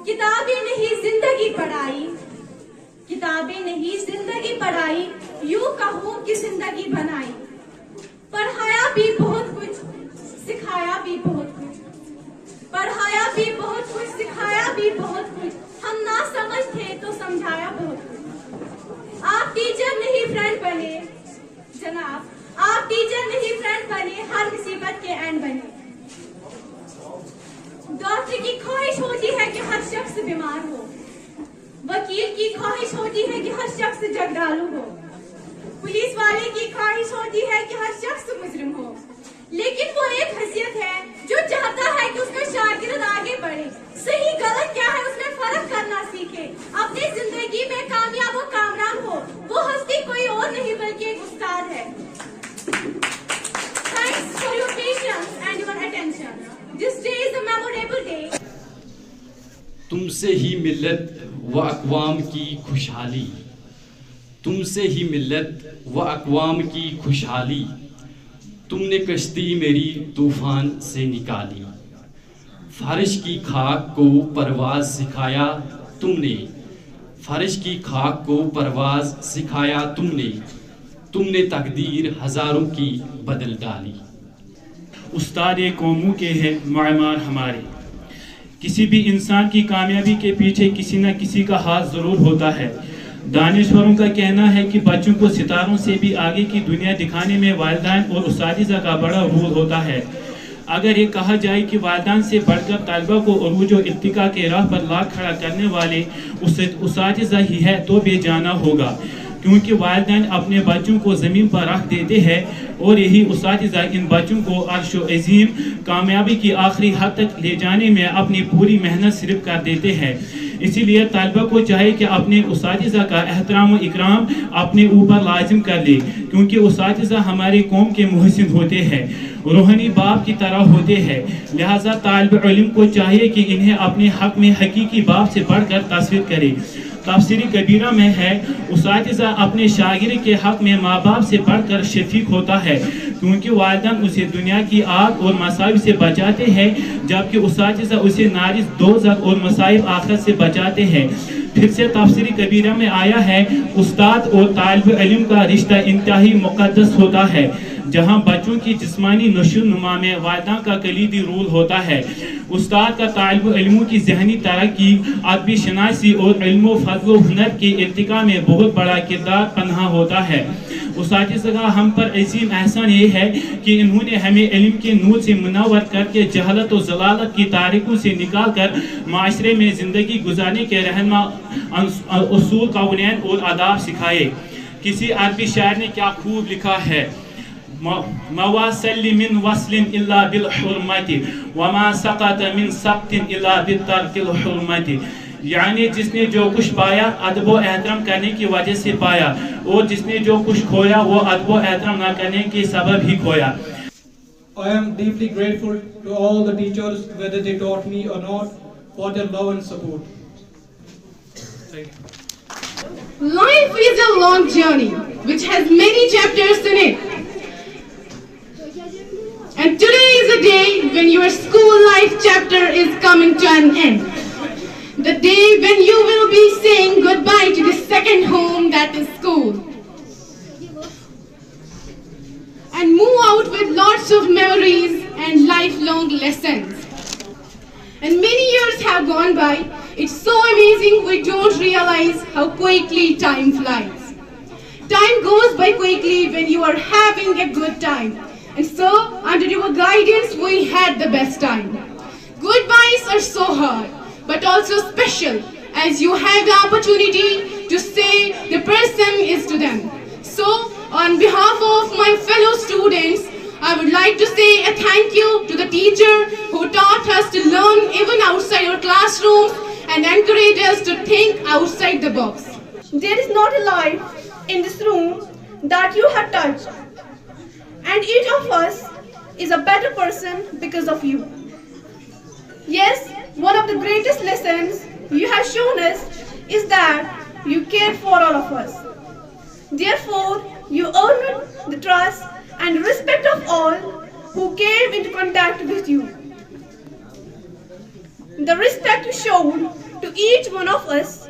کتابیں نہیں زندگی پڑھائی، کتابیں نہیں زندگی پڑھائی، یوں کہوں کہ زندگی بنائی۔ پڑھایا بھی بہت کچھ، سکھایا بھی بہت کچھ، پڑھایا بھی بہت کچھ، سکھایا بھی بہت کچھ، ہم نہ سمجھ تھے تو سمجھایا بہت کچھ۔ آپ ٹیچر نہیں فرینڈ بنے جناب، آپ ٹیچر نہیں فرینڈ بنے، ہر مصیبت کے اینڈ بنے۔ ڈاکٹر کی خواہش ہوتی ہے کہ ہر شخص بیمار ہو، وکیل کی خواہش ہوتی ہے کہ ہر شخص جگڑالو ہو، پولیس والے کی خواہش ہوتی ہے کہ ہر شخص مجرم ہو، لیکن وہ ایک حیثیت ہے جو چاہتا ہے کہ اس کا شاگرد آگے بڑھے، صحیح غلط کیا ہے اس میں فرق کرنا سیکھے، اپنی زندگی میں کامیاب و کامران ہو۔ وہ ہستی کوئی اور نہیں بلکہ ایک استاد ہے۔ Thanks for your patience and your attention. This day is a memorable day. تم سے ہی ملت و اقوام کی خوشحالی، تم سے ہی ملت و اقوام کی خوشحالی، تم نے کشتی میری طوفان سے نکالی۔ فرش کی خاک کو پرواز سکھایا تم نے، فرش کی خاک کو پرواز سکھایا تم نے تقدیر ہزاروں کی بدل ڈالی۔ استاد قوموں کے ہے معمار ہمارے، کسی بھی انسان کی کامیابی کے پیچھے کسی نہ کسی کا ہاتھ ضرور ہوتا ہے۔ دانشوروں کا کہنا ہے کہ بچوں کو ستاروں سے بھی آگے کی دنیا دکھانے میں والدین اور اساتذہ کا بڑا رول ہوتا ہے۔ اگر یہ کہا جائے کہ والدین سے بڑھ کر طلبہ کو عروج و ارتقاء کے راہ پر لا کھڑا کرنے والے اساتذہ ہی ہے تو بے جانا ہوگا، کیونکہ والدین اپنے بچوں کو زمین پر رکھ دیتے ہیں اور یہی اساتذہ ان بچوں کو عرش و عظیم کامیابی کی آخری حد تک لے جانے میں اپنی پوری محنت صرف کر دیتے ہیں۔ اسی لیے طالبہ کو چاہے کہ اپنے اساتذہ کا احترام و اکرام اپنے اوپر لازم کر لے، کیونکہ اساتذہ ہمارے قوم کے محسن ہوتے ہیں، روحانی باپ کی طرح ہوتے ہیں۔ لہٰذا طالب علم کو چاہیے کہ انہیں اپنے حق میں حقیقی باپ سے بڑھ کر تصویر کرے۔ تفسیر کبیرہ میں ہے، اساتذہ اپنے شاگرد کے حق میں ماں باپ سے بڑھ کر شفیق ہوتا ہے، کیونکہ والدین اسے دنیا کی آگ اور مصائب سے بچاتے ہیں، جبکہ اساتذہ اسے نارس دوزخ اور مصائب آخرت سے بچاتے ہیں۔ پھر سے تفسیر کبیرہ میں آیا ہے، استاد اور طالب علم کا رشتہ انتہائی مقدس ہوتا ہے، جہاں بچوں کی جسمانی نشو نما میں والدین کا کلیدی رول ہوتا ہے۔ استاد کا طالب علموں کی ذہنی ترقی، ادبی شناسی اور علم و فضل و ہنر کے ارتقاء میں بہت بڑا کردار پنہاں ہوتا ہے۔ اساتذہ کا ہم پر عظیم احسان یہ ہے کہ انہوں نے ہمیں علم کے نور سے منور کر کے جہالت و ضلالت کی تاریکیوں سے نکال کر معاشرے میں زندگی گزارنے کے رہنما اصول، قوانین اور آداب سکھائے۔ کسی عربی شاعر نے کیا خوب لکھا ہے، مواصل من وصل الا بالحرمت وما سقط من سقط الا بالترك الحرمت، یعنی جس نے جو کچھ پایا ادب و احترام کرنے کی وجہ سے پایا، اور جس نے جو کچھ کھویا وہ ادب و احترام نہ کرنے کے سبب ہی کھویا۔ I am deeply grateful to all the teachers, whether they taught me or not, for their love and support. Thank you. Life is a long journey which has many chapters in it. And today is a day when your school life chapter is coming to an end. The day when you will be saying goodbye to the second home, that is school. And move out with lots of memories and lifelong lessons. And many years have gone by. It's so amazing we don't realize how quickly time flies. Time goes by quickly when you are having a good time. And so, under your guidance, we had the best time. Goodbyes are so hard, but also special, as you have the opportunity to say the person is to them. So, on behalf of my fellow students, I would like to say a thank you to the teacher who taught us to learn even outside our classrooms and encouraged us to think outside the box. There is not a life in this room that you have touched, and each of us is a better person because of you. Yes, one of the greatest lessons you have shown us is that you care for all of us. Therefore, you earned the trust and respect of all who came into contact with you. The respect you showed to each one of us.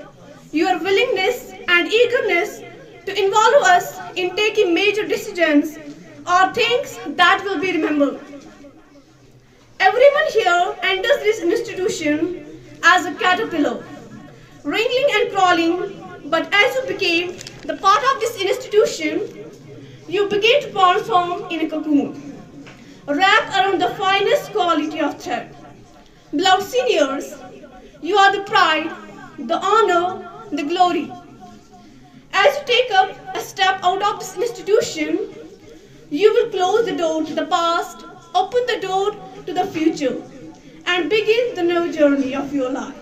Your willingness and eagerness to involve us in taking major decisions are things that will be remembered. Everyone here enters this institution as a caterpillar, wriggling and crawling, but as you became the part of this institution, you began to transform in a cocoon, wrapped around the finest quality of thread. Beloved seniors, you are the pride, the honor, the glory. As you take up a step out of this institution, you will close the door to the past, open the door to the future, and begin the new journey of your life.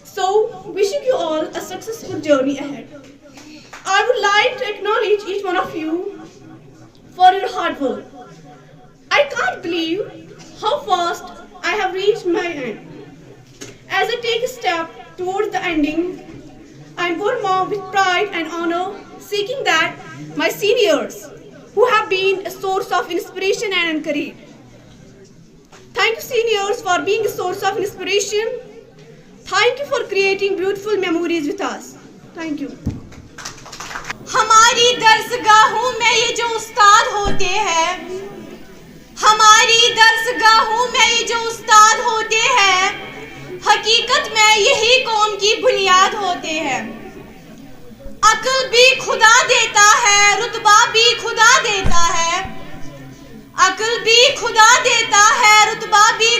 So, wishing you all a successful journey ahead. I would like to acknowledge each one of you for your hard work. I can't believe how fast I have reached my end. As I take a step towards the ending, I am born more with pride and honor, seeking that my seniors, who have been a source of inspiration and encouragement. Thank you, seniors, for being a source of inspiration. Thank you for creating beautiful memories with us. Thank you. ہماری درسگاہوں میں یہ جو استاد ہوتے ہیں، ہماری درسگاہوں میں یہ جو استاد ہوتے ہیں، حقیقت میں یہی قوم کی بنیاد ہوتے ہیں. عقل بھی خدا دیتا ہے، رتبہ بھی خدا دیتا ہے. عقل بھی خدا دیتا ہے، رتبہ بھی